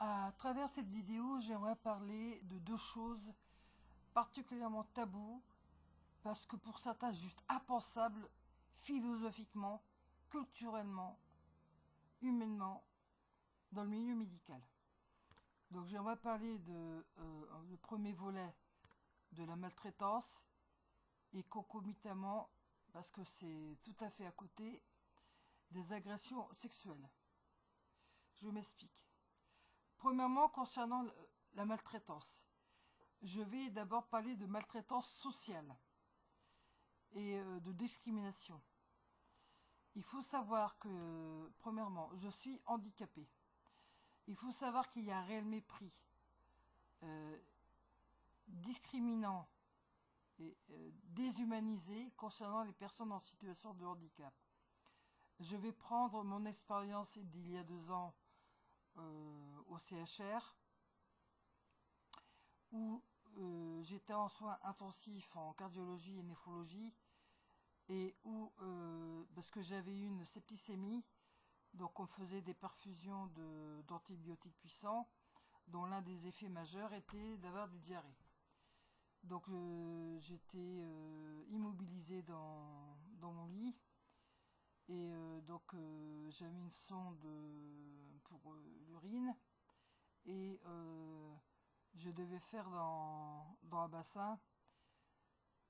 À travers cette vidéo, j'aimerais parler de deux choses particulièrement taboues, parce que pour certains juste impensables, philosophiquement, culturellement, humainement, dans le milieu médical. Donc j'aimerais parler le premier volet de la maltraitance et concomitamment, parce que c'est tout à fait à côté, des agressions sexuelles. Je m'explique. Premièrement, concernant la maltraitance, je vais d'abord parler de maltraitance sociale et de discrimination. Il faut savoir que, premièrement, je suis handicapé. Il faut savoir qu'il y a un réel mépris discriminant et déshumanisé concernant les personnes en situation de handicap. Je vais prendre mon expérience d'il y a 2 ans au CHR, où j'étais en soins intensifs en cardiologie et néphrologie, et où, parce que j'avais eu une septicémie, donc on faisait des perfusions d'antibiotiques puissants, dont l'un des effets majeurs était d'avoir des diarrhées. Donc j'étais immobilisé dans mon lit, et donc j'avais une sonde pour l'urine, et je devais faire dans un bassin,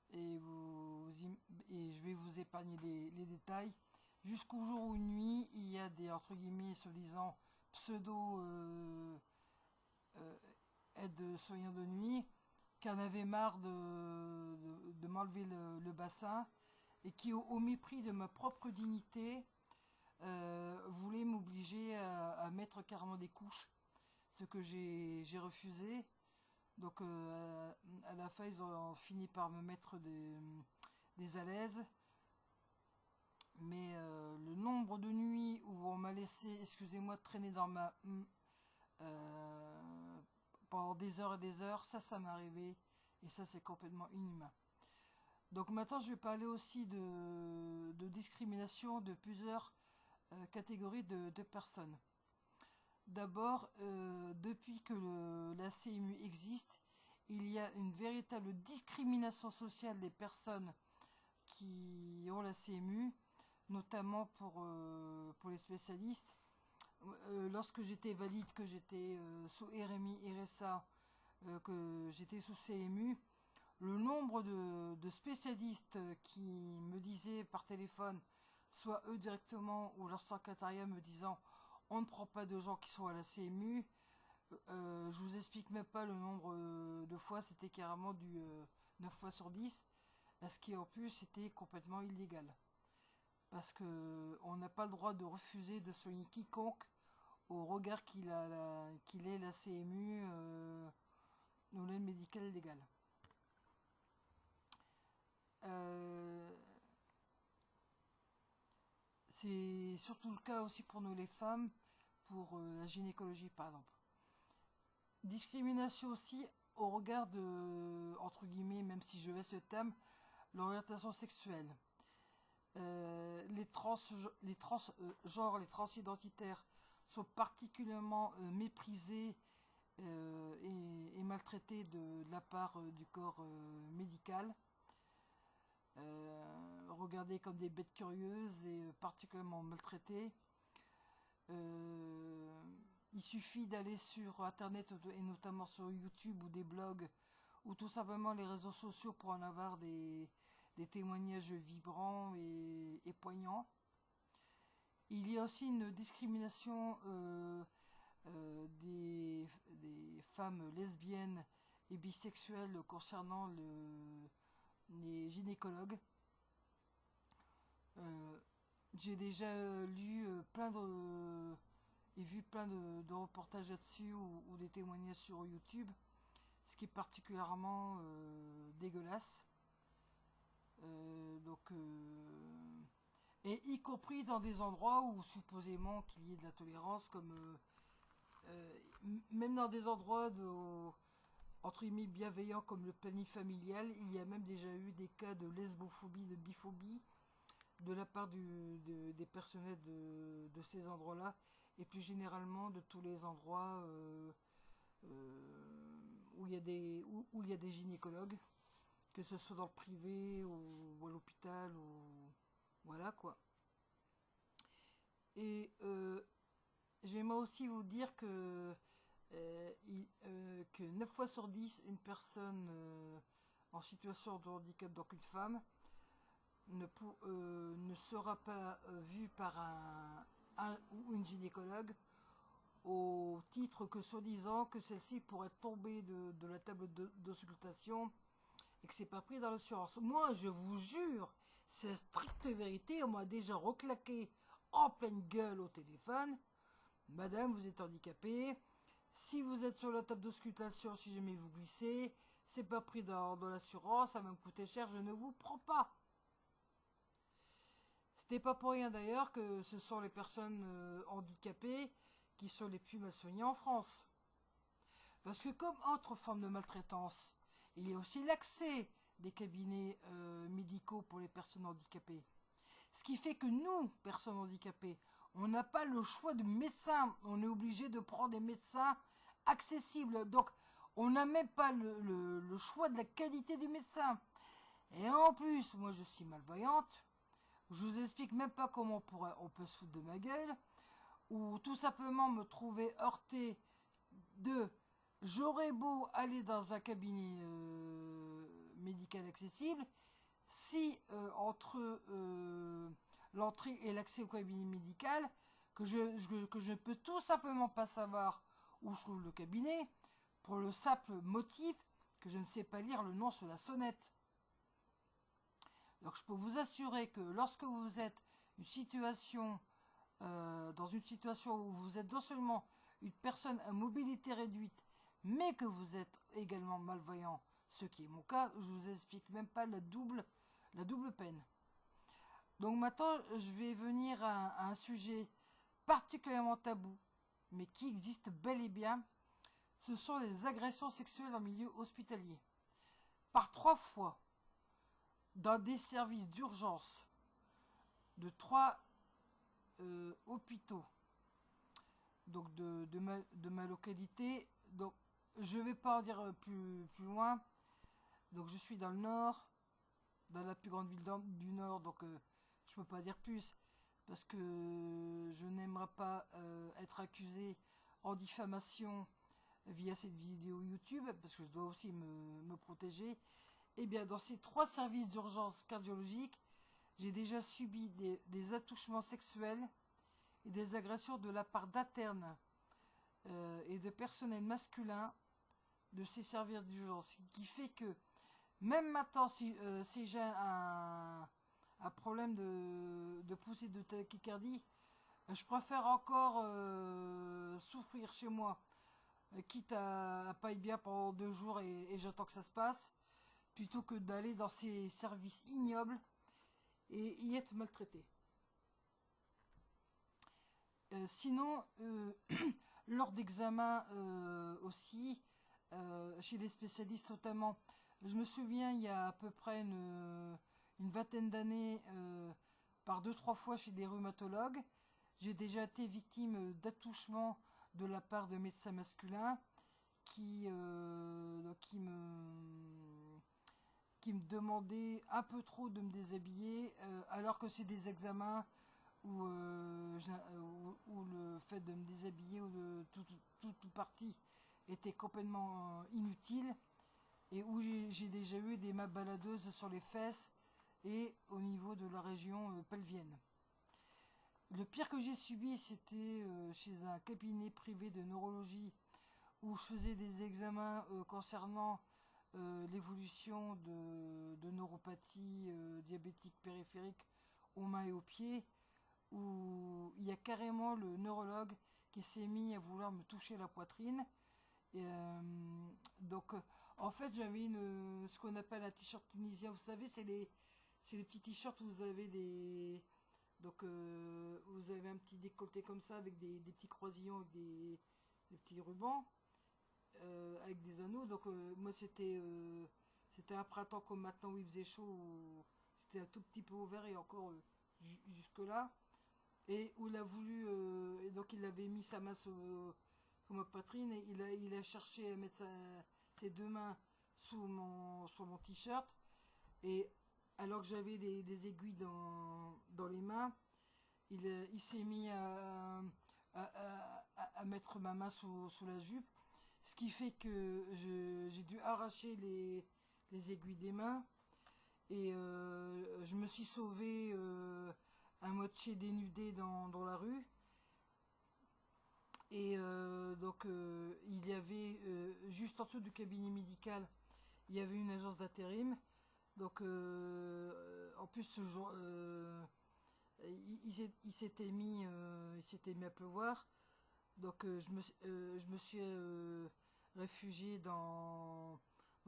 et je vais vous épargner les détails, jusqu'au jour où une nuit, il y a des, entre guillemets, soi-disant pseudo aides-soignants de nuit, qui en avaient marre de m'enlever le bassin, et qui, au mépris de ma propre dignité, voulaient m'obliger à mettre carrément des couches, ce que j'ai refusé. Donc à la fin, ils ont fini par me mettre des alaises. Mais le nombre de nuits où on m'a laissé, excusez-moi, traîner dans ma pendant des heures et des heures, ça m'est arrivé, et ça c'est complètement inhumain. Donc maintenant je vais parler aussi de discrimination de plusieurs catégories de personnes. D'abord, depuis que la CMU existe, il y a une véritable discrimination sociale des personnes qui ont la CMU, notamment pour les spécialistes. Lorsque j'étais valide, que j'étais sous RMI, RSA, que j'étais sous CMU, le nombre de spécialistes qui me disaient par téléphone, soit eux directement ou leur secrétariat me disant on ne prend pas de gens qui sont à la CMU, je vous explique même pas le nombre de fois, c'était carrément du 9 fois sur 10, ce qui en plus était complètement illégal. Parce que on n'a pas le droit de refuser de soigner quiconque au regard qu'il ait la CMU ou l'aide médicale légale. C'est surtout le cas aussi pour nous les femmes, pour la gynécologie par exemple. Discrimination aussi au regard de, entre guillemets, même si je vais ce thème, l'orientation sexuelle. Les transidentitaires sont particulièrement méprisés et maltraités de la part du corps médical. Regardés comme des bêtes curieuses et particulièrement maltraités. Il suffit d'aller sur internet et notamment sur YouTube ou des blogs ou tout simplement les réseaux sociaux pour en avoir des témoignages vibrants et poignants. Il y a aussi une discrimination des femmes lesbiennes et bisexuelles concernant les gynécologues. J'ai déjà lu et vu plein de reportages là-dessus ou des témoignages sur YouTube, ce qui est particulièrement dégueulasse. Et y compris dans des endroits où supposément qu'il y ait de la tolérance, comme même dans des endroits entre guillemets bienveillants comme le planning familial, il y a même déjà eu des cas de lesbophobie, de biphobie de la part des personnels de ces endroits-là, et plus généralement de tous les endroits où il y a des gynécologues, que ce soit dans le privé ou à l'hôpital, ou voilà quoi. Et j'aimerais aussi vous dire que 9 fois sur 10, une personne en situation de handicap, donc une femme, ne sera pas vue par un ou une gynécologue au titre que soi-disant que celle-ci pourrait tomber de la table d'auscultation et que c'est pas pris dans l'assurance. Moi, je vous jure, c'est stricte vérité, on m'a déjà reclaqué en pleine gueule au téléphone. Madame, vous êtes handicapée. Si vous êtes sur la table d'auscultation, si jamais vous glissez, c'est pas pris dans l'assurance, ça va me coûter cher, je ne vous prends pas. C'était pas pour rien d'ailleurs que ce sont les personnes handicapées qui sont les plus mal soignées en France. Parce que comme autre forme de maltraitance, il y a aussi l'accès des cabinets médicaux pour les personnes handicapées. Ce qui fait que nous, personnes handicapées, on n'a pas le choix de médecin. On est obligé de prendre des médecins accessibles. Donc, on n'a même pas le choix de la qualité du médecin. Et en plus, moi je suis malvoyante. Je vous explique même pas comment on peut se foutre de ma gueule. Ou tout simplement me trouver heurté de... J'aurais beau aller dans un cabinet médical accessible, si entre l'entrée et l'accès au cabinet médical, que je ne peux tout simplement pas savoir où se trouve le cabinet, pour le simple motif que je ne sais pas lire le nom sur la sonnette. Donc je peux vous assurer que lorsque vous êtes dans une situation où vous êtes non seulement une personne à mobilité réduite, mais que vous êtes également malvoyant, ce qui est mon cas, je vous explique même pas la double peine. Donc maintenant, je vais venir à un sujet particulièrement tabou, mais qui existe bel et bien. Ce sont les agressions sexuelles en milieu hospitalier. Par 3 fois, dans des services d'urgence de 3 hôpitaux, donc de ma localité. Donc je vais pas en dire plus loin. Donc je suis dans le nord, dans la plus grande ville du nord, donc je peux pas dire plus parce que je n'aimerais pas être accusé en diffamation via cette vidéo YouTube, parce que je dois aussi me protéger. Et bien dans ces 3 services d'urgence cardiologique, j'ai déjà subi des attouchements sexuels et des agressions de la part d'internes et de personnel masculin de ces services d'urgence. Ce qui fait que même maintenant, si j'ai un problème de poussée de tachycardie, je préfère encore souffrir chez moi, quitte à pas être bien pendant 2 jours et j'attends que ça se passe, plutôt que d'aller dans ces services ignobles et y être maltraité. Sinon, lors d'examens aussi, chez les spécialistes notamment, je me souviens il y a à peu près une vingtaine d'années, par 2-3 fois chez des rhumatologues, j'ai déjà été victime d'attouchements de la part de médecins masculins qui me demandaient un peu trop de me déshabiller, alors que c'est des examens où le fait de me déshabiller ou de toute partie était complètement inutile, et où j'ai déjà eu des mains baladeuses sur les fesses et au niveau de la région pelvienne. Le pire que j'ai subi, c'était chez un cabinet privé de neurologie où je faisais des examens concernant l'évolution de neuropathie diabétique périphérique aux mains et aux pieds, où il y a carrément le neurologue qui s'est mis à vouloir me toucher la poitrine. Et, donc, en fait, j'avais ce qu'on appelle un t-shirt tunisien. Vous savez, c'est les petits t-shirts où vous avez donc, vous avez un petit décolleté comme ça avec des petits croisillons, avec des petits rubans, avec des anneaux. Donc, moi, c'était un printemps comme maintenant où il faisait chaud. C'était un tout petit peu ouvert et encore jusque là. et où il a voulu, et donc il avait mis sa main sur ma poitrine, et il a cherché à mettre ses deux mains sur mon t-shirt, et alors que j'avais des aiguilles dans les mains, il s'est mis à mettre ma main sous la jupe, ce qui fait que j'ai dû arracher les aiguilles des mains, et je me suis sauvé à moitié dénudé dans la rue. Et donc il y avait juste en dessous du cabinet médical, il y avait une agence d'intérim. Donc en plus ce jour, il s'était mis à pleuvoir. Donc je me suis réfugié dans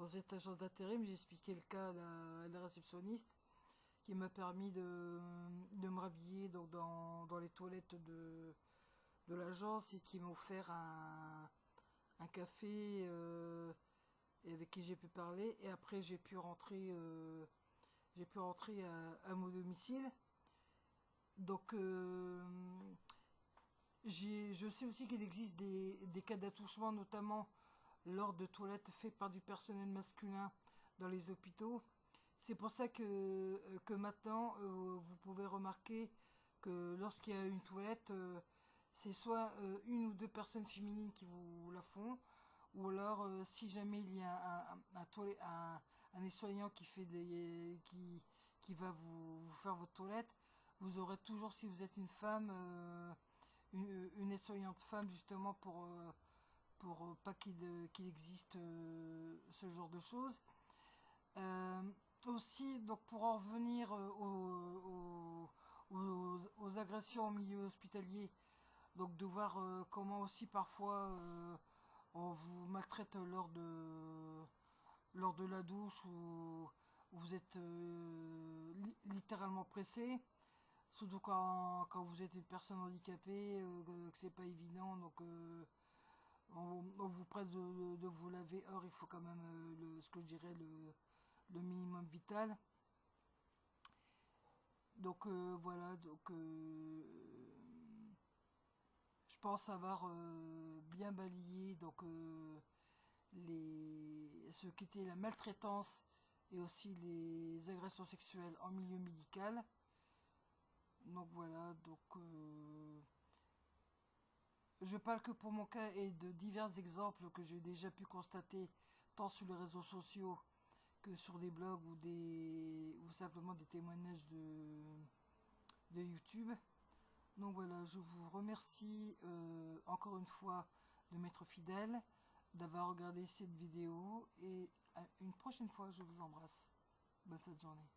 cette agence d'intérim. J'ai expliqué le cas à la réceptionniste, qui m'a permis de me rhabiller donc dans les toilettes de l'agence, et qui m'a offert un café, et avec qui j'ai pu parler. Et après j'ai pu rentrer à mon domicile. Donc je sais aussi qu'il existe des cas d'attouchement, notamment lors de toilettes faites par du personnel masculin dans les hôpitaux. C'est pour ça que maintenant, vous pouvez remarquer que lorsqu'il y a une toilette, c'est soit une ou deux personnes féminines qui vous la font, ou alors si jamais il y a un nettoyant qui va vous faire votre toilette, vous aurez toujours, si vous êtes une femme, une nettoyante femme, justement pour pas qu'il existe ce genre de choses. Euh, Aussi, donc pour en revenir aux agressions en milieu hospitalier, donc de voir comment aussi parfois on vous maltraite lors de la douche, où vous êtes littéralement pressé, surtout quand vous êtes une personne handicapée, que c'est pas évident, donc on vous presse de vous laver. Or il faut quand même ce que je dirais le minimum vital. Donc voilà, donc je pense avoir bien balayé donc ce qu'était la maltraitance, et aussi les agressions sexuelles en milieu médical. Donc voilà, donc je parle que pour mon cas, et de divers exemples que j'ai déjà pu constater tant sur les réseaux sociaux que sur des blogs, ou simplement des témoignages de YouTube. Donc voilà, je vous remercie encore une fois de m'être fidèle, d'avoir regardé cette vidéo, et à une prochaine fois. Je vous embrasse. Bonne cette journée.